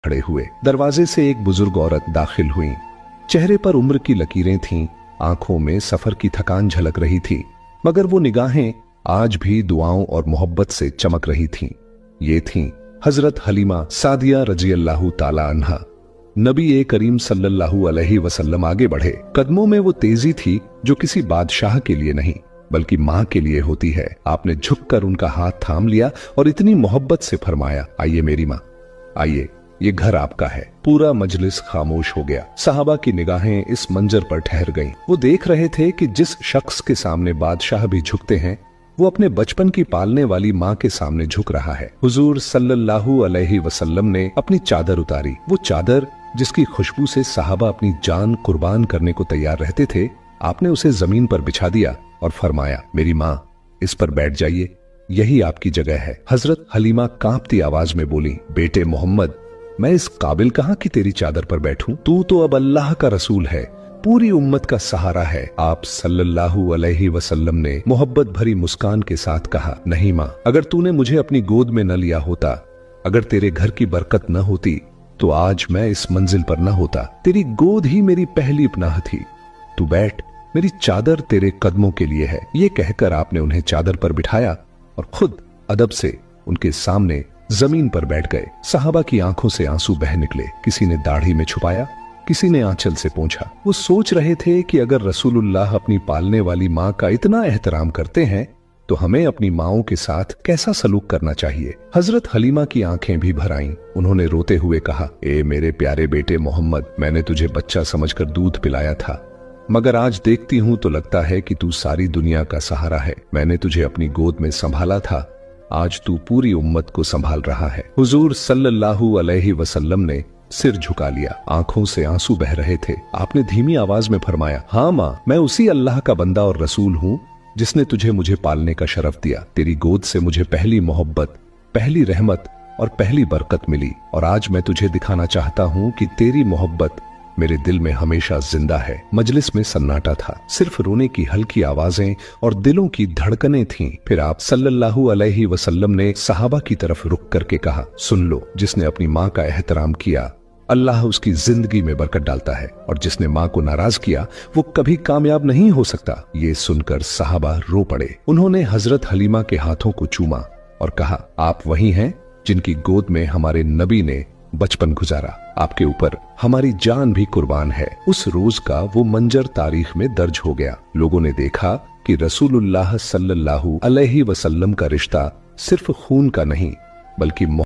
खड़े हुए। दरवाजे से एक बुजुर्ग औरत दाखिल हुई। चेहरे पर उम्र की लकीरें थीं, आंखों में सफर की थकान झलक रही थी, मगर वो निगाहें आज भी दुआओं और मोहब्बत से चमक रही थीं। ये थीं हजरत हलीमा सादिया रज़ियल्लाहु ताला अन्हा। नबी करीम सल्लल्लाहु अलैहि वसल्लम आगे बढ़े। कदमों में वो तेजी थी जो किसी बादशाह के लिए नहीं बल्कि मां के लिए होती है। आपने झुककर उनका हाथ थाम लिया और इतनी मोहब्बत से फरमाया, आइए मेरी मां, आइए, ये घर आपका है। पूरा मजलिस खामोश हो गया। सहाबा की निगाहें इस मंजर पर ठहर गईं। वो देख रहे थे कि जिस शख्स के सामने बादशाह भी झुकते हैं, वो अपने बचपन की पालने वाली माँ के सामने झुक रहा है। हुजूर सल्लल्लाहु अलैहि वसल्लम ने अपनी चादर उतारी। वो चादर जिसकी खुशबू से सहाबा अपनी जान कुर्बान करने को तैयार रहते थे, आपने उसे जमीन पर बिछा दिया और फरमाया, मेरी माँ, इस पर बैठ जाइए, यही आपकी जगह है। हजरत हलीमा कांपती आवाज में बोली, बेटे मोहम्मद, मैं इस काबिल कहां कि तेरी चादर पर बैठूं? तू तो अब अल्लाह का रसूल है, पूरी उम्मत का सहारा है। आप सल्लल्लाहु अलैहि वसल्लम ने मोहब्बत भरी मुस्कान के साथ कहा, नहीं माँ, अगर तूने मुझे अपनी गोद में न लिया होता, अगर तेरे घर की बरकत न होती, तो आज मैं इस मंजिल पर न होता। तेरी गोद ही मेरी पहली पनाह थी। तू बैठ, मेरी चादर तेरे कदमों के लिए है। ये कहकर आपने उन्हें चादर पर बिठाया और खुद अदब से उनके सामने जमीन पर बैठ गए। सहाबा की आंखों से आंसू बह निकले। किसी ने दाढ़ी में छुपाया, किसी ने आंचल से पोंछा। वो सोच रहे थे कि अगर रसूलुल्लाह अपनी पालने वाली माँ का इतना एहतराम करते हैं, तो हमें अपनी माँओं के साथ कैसा सलूक करना चाहिए। हजरत हलीमा की आंखें भी भर आईं। उन्होंने रोते हुए कहा, ए मेरे प्यारे बेटे मोहम्मद, मैंने तुझे बच्चा समझकर दूध पिलाया था, मगर आज देखती हूँ तो लगता है कि तू सारी दुनिया का सहारा है। मैंने तुझे अपनी गोद में संभाला था, आज तू पूरी उम्मत को संभाल रहा है। हुजूर सल्लल्लाहु अलैहि वसल्लम ने सिर झुका लिया। आंखों से आंसू बह रहे थे। आपने धीमी आवाज में फरमाया, हाँ माँ, मैं उसी अल्लाह का बंदा और रसूल हूँ जिसने तुझे मुझे पालने का शरफ दिया। तेरी गोद से मुझे पहली मोहब्बत, पहली रहमत और पहली बरकत मिली, और आज मैं तुझे दिखाना चाहता हूँ कि तेरी मोहब्बत मेरे दिल में हमेशा जिंदा है। मजलिस में सन्नाटा था, सिर्फ रोने की हल्की आवाजें और दिलों की धड़कनें थीं। फिर आप सल्लल्लाहु अलैहि वसल्लम ने सहाबा की तरफ रुक करके कहा, सुन लो, जिसने अपनी माँ का एहतराम किया, अल्लाह उसकी जिंदगी में बरकत डालता है, और जिसने माँ को नाराज किया, वो कभी कामयाब नहीं हो सकता। ये सुनकर सहाबा रो पड़े। उन्होंने हजरत हलीमा के हाथों को चूमा और कहा, आप वही हैं जिनकी गोद में हमारे नबी ने बचपन गुजारा। आपके ऊपर हमारी जान भी कुर्बान है। उस रोज का वो मंजर तारीख में दर्ज हो गया। लोगों ने देखा कि रसूलुल्लाह सल्लल्लाहु अलैहि वसल्लम का रिश्ता सिर्फ खून का नहीं बल्कि